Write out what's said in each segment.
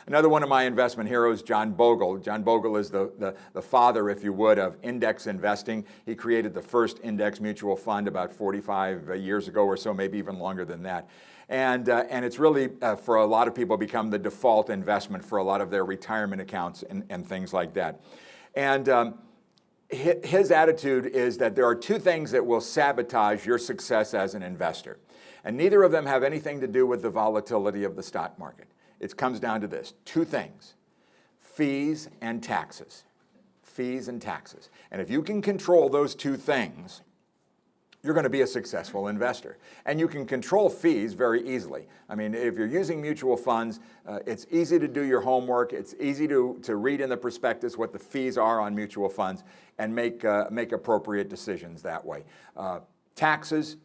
Another one of my investment heroes, John Bogle. John Bogle is the father, if you would, of index investing. He created the first index mutual fund about 45 years ago or so, maybe even longer than that. And it's really, for a lot of people, become the default investment for a lot of their retirement accounts and things like that. And his attitude is that there are two things that will sabotage your success as an investor. And neither of them have anything to do with the volatility of the stock market. It comes down to this, two things: fees and taxes. Fees and taxes. And if you can control those two things, you're going to be a successful investor. And you can control fees very easily. I mean, if you're using mutual funds, it's easy to do your homework. It's easy to read in the prospectus what the fees are on mutual funds and make appropriate decisions that way. Taxes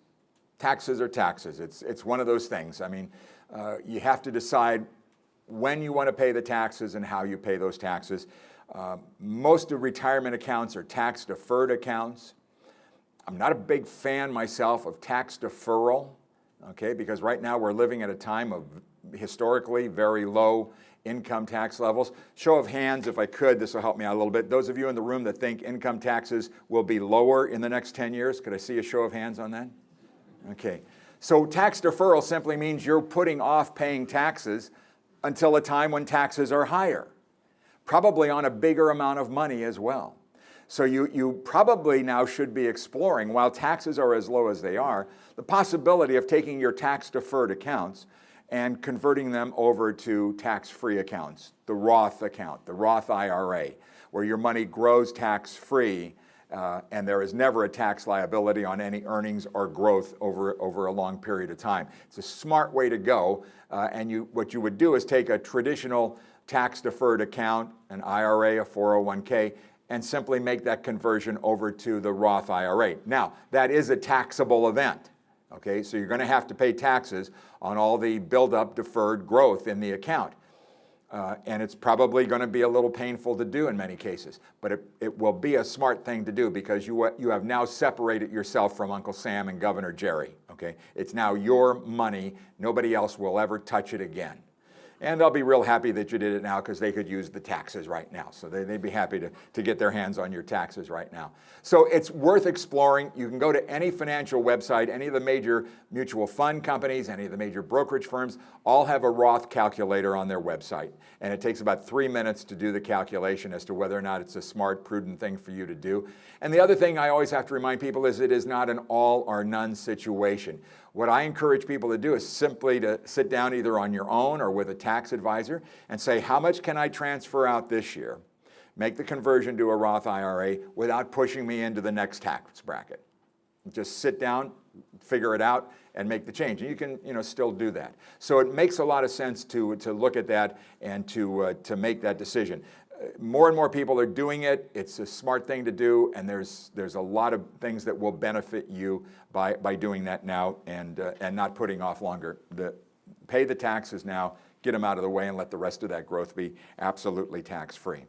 are taxes. It's one of those things. I mean, you have to decide when you want to pay the taxes and how you pay those taxes. Most of retirement accounts are tax-deferred accounts. I'm not a big fan myself of tax deferral, okay, because right now we're living at a time of historically very low income tax levels. Show of hands, if I could, this will help me out a little bit. Those of you in the room that think income taxes will be lower in the next 10 years, could I see a show of hands on that? Okay, so tax deferral simply means you're putting off paying taxes until a time when taxes are higher, probably on a bigger amount of money as well. So you probably now should be exploring, while taxes are as low as they are, the possibility of taking your tax-deferred accounts and converting them over to tax-free accounts, the Roth account, the Roth IRA, where your money grows tax-free and there is never a tax liability on any earnings or growth over a long period of time. It's a smart way to go, and what you would do is take a traditional tax-deferred account, an IRA, a 401k, and simply make that conversion over to the Roth IRA. Now, that is a taxable event, okay? So you're going to have to pay taxes on all the build-up deferred growth in the account. And it's probably going to be a little painful to do in many cases, but it will be a smart thing to do because you have now separated yourself from Uncle Sam and Governor Jerry, okay? It's now your money. Nobody else will ever touch it again. And they'll be real happy that you did it now because they could use the taxes right now. So they'd be happy to get their hands on your taxes right now. So it's worth exploring. You can go to any financial website, any of the major mutual fund companies, any of the major brokerage firms, all have a Roth calculator on their website. And it takes about 3 minutes to do the calculation as to whether or not it's a smart, prudent thing for you to do. And the other thing I always have to remind people is it is not an all or none situation. What I encourage people to do is simply to sit down either on your own or with a tax advisor and say, how much can I transfer out this year? Make the conversion to a Roth IRA without pushing me into the next tax bracket. Just sit down, figure it out, and make the change. And you can still do that. So it makes a lot of sense to look at that and to make that decision. More and more people are doing it. It's a smart thing to do, and there's a lot of things that will benefit you by doing that now and not putting off longer. Pay the taxes now, get them out of the way, and let the rest of that growth be absolutely tax-free.